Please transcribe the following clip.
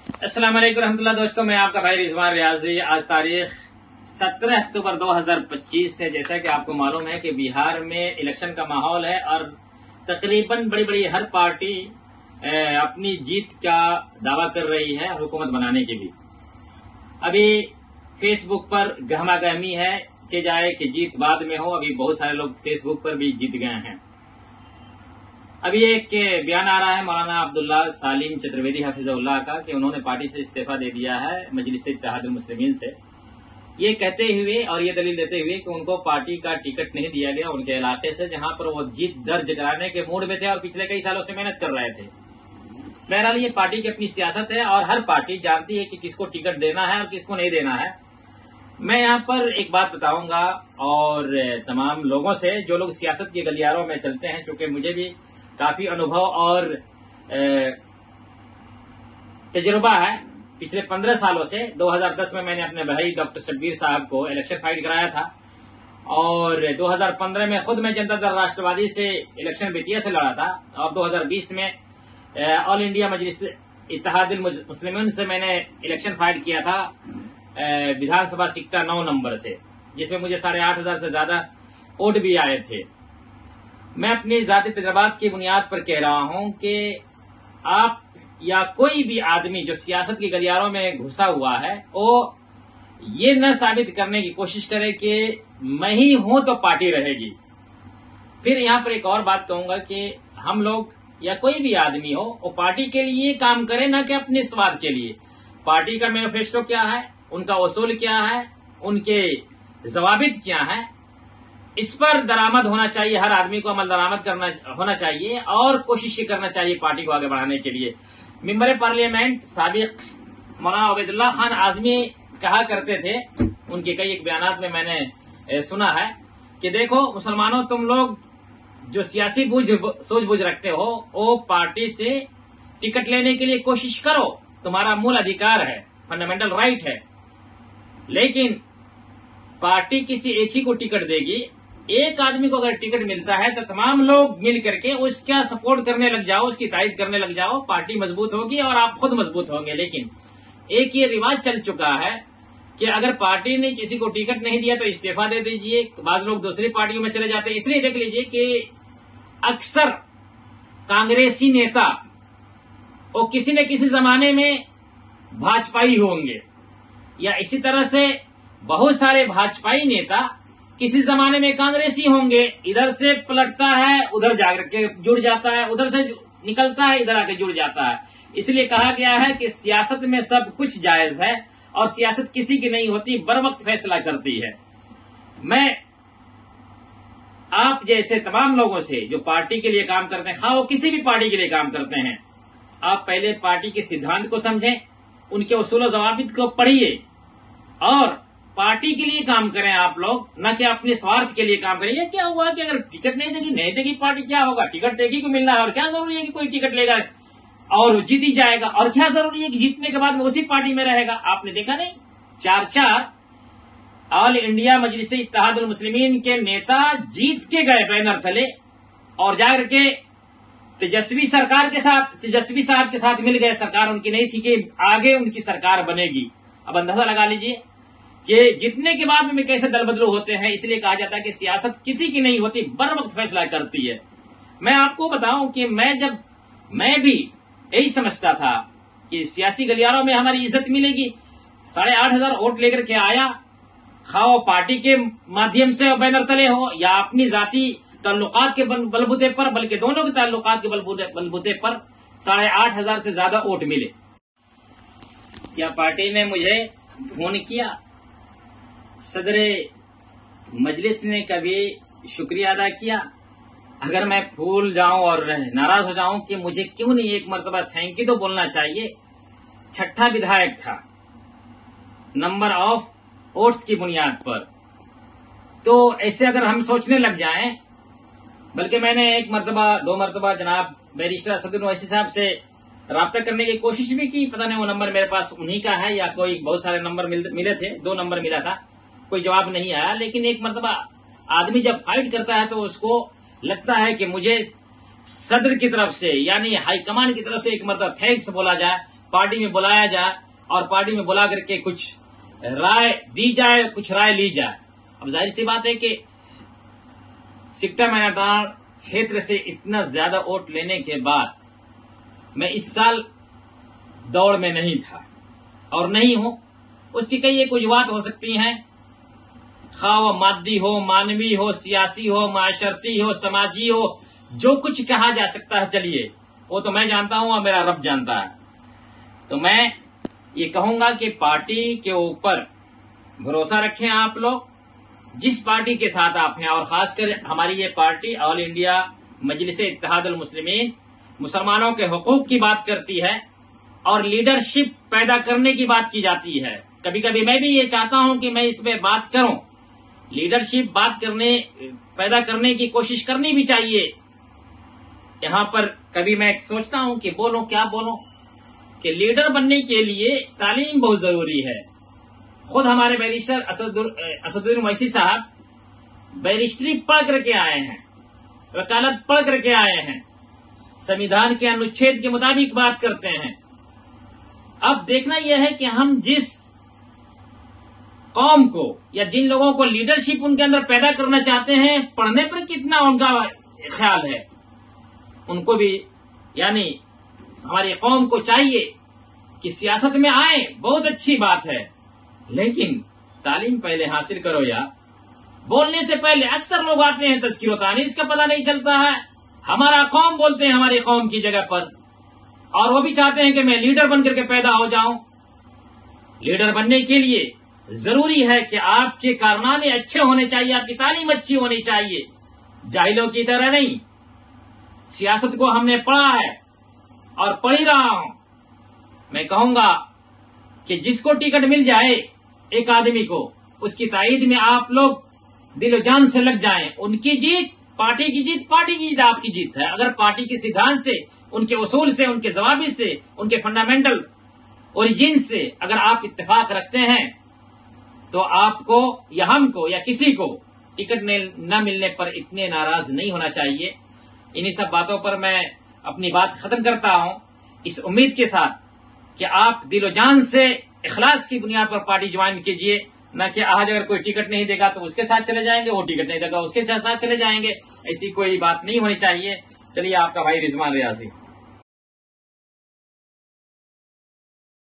अस्सलाम वालेकुम रहमतुल्लाह। दोस्तों, मैं आपका भाई रिजवान रियाजी। आज तारीख 17 अक्टूबर 2025 है। जैसा कि आपको मालूम है कि बिहार में इलेक्शन का माहौल है और तकरीबन बड़ी बड़ी हर पार्टी अपनी जीत का दावा कर रही है हुकूमत बनाने के लिए। अभी फेसबुक पर गहमा गहमी है, चे जाए कि जीत बाद में हो। अभी बहुत सारे लोग फेसबुक पर भी जीत गए हैं। अभी एक बयान आ रहा है मौलाना अब्दुल्ला सालिम चतुर्वेदी हफिजुल्लाह का कि उन्होंने पार्टी से इस्तीफा दे दिया है मजलिस इत्तेहादुल मुस्लिमीन से। ये कहते हुए और ये दलील देते हुए कि उनको पार्टी का टिकट नहीं दिया गया उनके इलाके से, जहां पर वो जीत दर्ज कराने के मूड में थे और पिछले कई सालों से मेहनत कर रहे थे। बहरहाल ये पार्टी की अपनी सियासत है और हर पार्टी जानती है कि किसको टिकट देना है और किसको नहीं देना है। मैं यहाँ पर एक बात बताऊंगा और तमाम लोगों से जो लोग सियासत के गलियारों में चलते हैं, क्योंकि मुझे भी काफी अनुभव और तजुर्बा है पिछले 15 सालों से। 2010 में मैंने अपने भाई डॉक्टर शब्बीर साहब को इलेक्शन फाइट कराया था और 2015 में खुद मैं जनता दल राष्ट्रवादी से इलेक्शन बेतिया से लड़ा था और 2020 में ऑल इंडिया मजलिस इत्तेहादुल मुस्लिमीन से मैंने इलेक्शन फाइट किया था विधानसभा सिक्टा 9 नंबर से, जिसमें मुझे 8,500 से ज्यादा वोट भी आए थे। मैं अपनी जाती तजुर्बात की बुनियाद पर कह रहा हूं कि आप या कोई भी आदमी जो सियासत के गलियारों में घुसा हुआ है, वो ये न साबित करने की कोशिश करे कि मैं ही हूं तो पार्टी रहेगी। फिर यहां पर एक और बात कहूंगा कि हम लोग या कोई भी आदमी हो वो पार्टी के लिए काम करे, न कि अपने स्वार्थ के लिए। पार्टी का मैनिफेस्टो क्या है, उनका उसूल क्या है, उनके जवाबित क्या है, इस पर दरामद होना चाहिए। हर आदमी को अमल दरामद करना होना चाहिए और कोशिश करना चाहिए पार्टी को आगे बढ़ाने के लिए। मेंबर पार्लियामेंट साबिक मौलाना उबैदुल्लाह खान आजमी कहा करते थे, उनके कई एक बयानात में मैंने सुना है कि देखो मुसलमानों, तुम लोग जो सियासी सूझबूझ रखते हो वो पार्टी से टिकट लेने के लिए कोशिश करो, तुम्हारा मूल अधिकार है, फंडामेंटल राइट है। लेकिन पार्टी किसी एक ही को टिकट देगी। एक आदमी को अगर टिकट मिलता है तो तमाम लोग मिल करके उसका सपोर्ट करने लग जाओ, उसकी तारीफ करने लग जाओ, पार्टी मजबूत होगी और आप खुद मजबूत होंगे। लेकिन एक ये रिवाज चल चुका है कि अगर पार्टी ने किसी को टिकट नहीं दिया तो इस्तीफा दे दीजिए। बाद लोग दूसरी पार्टियों में चले जाते हैं। इसलिए देख लीजिए कि अक्सर कांग्रेसी नेता वो किसी न किसी जमाने में भाजपाई होंगे, या इसी तरह से बहुत सारे भाजपाई नेता किसी जमाने में कांग्रेसी होंगे। इधर से पलटता है, उधर जाकर के जुड़ जाता है, उधर से निकलता है, इधर आके जुड़ जाता है। इसलिए कहा गया है कि सियासत में सब कुछ जायज है और सियासत किसी की नहीं होती, बर वक्त फैसला करती है। मैं आप जैसे तमाम लोगों से जो पार्टी के लिए काम करते हैं, वो किसी भी पार्टी के लिए काम करते हैं, आप पहले पार्टी के सिद्धांत को समझें, उनके उसूल जवाबित को पढ़िए और पार्टी के लिए काम करें आप लोग, न कि अपने स्वार्थ के लिए काम करें। ये क्या हुआ कि अगर टिकट नहीं देगी पार्टी, क्या होगा? टिकट देगी को मिलना है और क्या जरूरी है कि कोई टिकट लेगा और जीत ही जाएगा, और क्या जरूरी है कि जीतने के बाद में उसी पार्टी में रहेगा? आपने देखा नहीं, 4 ऑल इंडिया मजलिस इत्तेहादुल मुस्लिमीन के नेता जीत के गए बैनर तले और जाकर के तेजस्वी साहब के साथ मिल गए। सरकार उनकी नहीं थी कि आगे उनकी सरकार बनेगी। अब अंदाजा लगा लीजिए कि जीतने के बाद में कैसे दल बदलू होते हैं। इसलिए कहा जाता है कि सियासत किसी की नहीं होती, बर वक्त फैसला करती है। मैं आपको बताऊं कि मैं भी यही समझता था कि सियासी गलियारों में हमारी इज्जत मिलेगी। 8,500 वोट लेकर के आया, खाओ पार्टी के माध्यम से बैनर तले हो या अपनी जाति ताल्लुकात के बलबूते पर, बल्कि दोनों के ताल्लुकात के बलबूते पर 8,500 से ज्यादा वोट मिले। क्या पार्टी ने मुझे फोन किया? सदरे मजलिस ने कभी शुक्रिया अदा किया? अगर मैं भूल जाऊं और नाराज हो जाऊं कि मुझे क्यों नहीं एक मर्तबा थैंक यू तो बोलना चाहिए। 6ठा विधायक था नंबर ऑफ वोट्स की बुनियाद पर। तो ऐसे अगर हम सोचने लग जाएं, बल्कि मैंने 1 मर्तबा 2 मर्तबा जनाब बैरिस्टर असदुद्दीन ओवैसी साहब से राब्ता करने की कोशिश भी की। पता नहीं वो नंबर मेरे पास उन्हीं का है या कोई, बहुत सारे नंबर मिले थे, 2 नंबर मिला था, कोई जवाब नहीं आया। लेकिन 1 मर्तबा आदमी जब फाइट करता है तो उसको लगता है कि मुझे सदर की तरफ से यानी हाईकमान की तरफ से 1 मर्तबा थैंक्स बोला जाए پارٹی میں بلایا جائے اور پارٹی میں بلا کر کے کچھ رائے دی جائے، کچھ رائے لی جائے۔ اب ظاہر سی بات ہے کہ سکٹا میناڈار چھیتر سے اتنا زیادہ ووٹ لینے کے بعد میں اس سال دوڑ میں نہیں تھا اور نہیں ہوں۔ اس کی کئی ایک وجوہات ہو سکتی ہیں، خواہ وہ مادی ہو، مانوی ہو، سیاسی ہو، معاشرتی ہو، سماجی ہو، جو کچھ کہا جا سکتا ہے چلیے وہ تو میں جانتا ہوں اور میرا رب جانتا ہے۔ تو میں یہ کہوں گا کہ پارٹی کے اوپر بھروسہ رکھیں آپ لوگ، جس پارٹی کے ساتھ آپ ہیں، اور خاص کر ہماری یہ پارٹی آل انڈیا مجلس اتحاد المسلمین مسلمانوں کے حقوق کی بات کرتی ہے اور لیڈرشپ پیدا کرنے کی بات کی جاتی ہے۔ کبھی کبھی میں بھی یہ چاہتا ہوں کہ میں اس پہ بات کروں، لیڈرشپ پیدا کرنے کی کوشش کرنی بھی چاہیے۔ یہاں پر کبھی میں سوچتا ہوں کہ بولوں کیا بولوں، کہ لیڈر بننے کے لیے تعلیم بہت ضروری ہے۔ خود ہمارے بیرسٹر اسدالدین اویسی صاحب بیرسٹری پڑھ کر کے آئے ہیں، وکالت پڑھ کر کے آئے ہیں، سمویدھان کے انوچھید کے مطابق بات کرتے ہیں۔ اب دیکھنا یہ ہے کہ ہم جس قوم کو یا جن لوگوں کو لیڈرشپ ان کے اندر پیدا کرنا چاہتے ہیں، پڑھنے پر کتنا ان کا خیال ہے۔ ان کو بھی یعنی ہماری قوم کو چاہیے کہ سیاست میں آئیں، بہت اچھی بات ہے، لیکن تعلیم پہلے حاصل کرو۔ یا بولنے سے پہلے اکثر لوگ آتے ہیں تذکیر و تانیث کا پتہ نہیں چلتا ہے، ہمارا قوم بولتے ہیں ہماری قوم کی جگہ پر، اور وہ بھی چاہتے ہیں کہ میں لیڈر بن کر کے پیدا ہو جاؤں۔ لیڈر بننے کے لیے ضروری ہے کہ آپ کے کارنامے اچھے ہونے چاہیے، آپ کی تعلیم اچھی ہونی چاہیے، جاہلوں کی طرح نہیں۔ سیاست کو ہم نے پڑھا ہے اور پڑھ ہی رہا ہوں۔ میں کہوں گا کہ جس کو ٹکٹ مل جائے ایک آدمی کو، اس کی تائید میں آپ لوگ دل و جان سے لگ جائیں۔ ان کی جیت پارٹی کی جیت، پارٹی کی جیت آپ کی جیت ہے۔ اگر پارٹی کے سدھانت سے، ان کے اصول سے، ان کے ضوابط سے، ان کے فنڈامنٹل اوریجن سے اگر آپ اتفاق رکھتے ہیں تو آپ کو یا ہم کو یا کسی کو ٹکٹ نہ ملنے پر اتنے ناراض نہیں ہونا چاہیے۔ انہی سب باتوں پر میں اپنی بات ختم کرتا ہوں، اس امید کے ساتھ کہ آپ دل و جان سے اخلاص کی بنیاد پر پارٹی جوائن کیجئے، نہ کہ آج اگر کوئی ٹکٹ نہیں دے گا تو اس کے ساتھ چلے جائیں گے، وہ ٹکٹ نہیں دے گا اس کے ساتھ چلے جائیں گے، ایسی کوئی بات نہیں ہونی چاہیے۔ چلیے، آپ کا بھائی رضوان ریاضی۔